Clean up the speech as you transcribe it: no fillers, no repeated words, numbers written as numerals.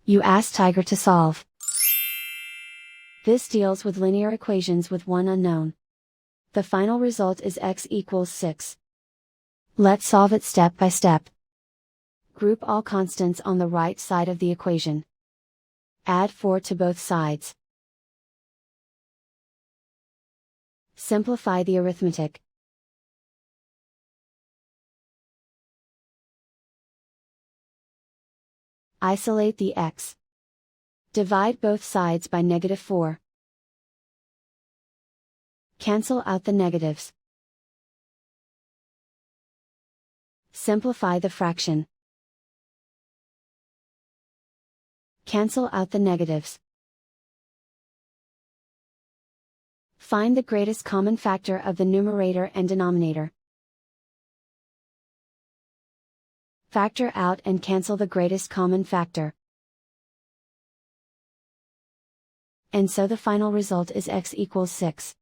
You ask Tiger to solve. This deals with linear equations with one unknown. The final result is x equals 6. Let's solve it step by step. Group all constants on the right side of the equation. Add 4 to both sides. Simplify the arithmetic. Isolate the x. Divide both sides by -4. Cancel out the negatives. Simplify the fraction. Cancel out the negatives. Find the greatest common factor of the numerator and denominator. Factor out and cancel the greatest common factor. And so the final result is x equals 6.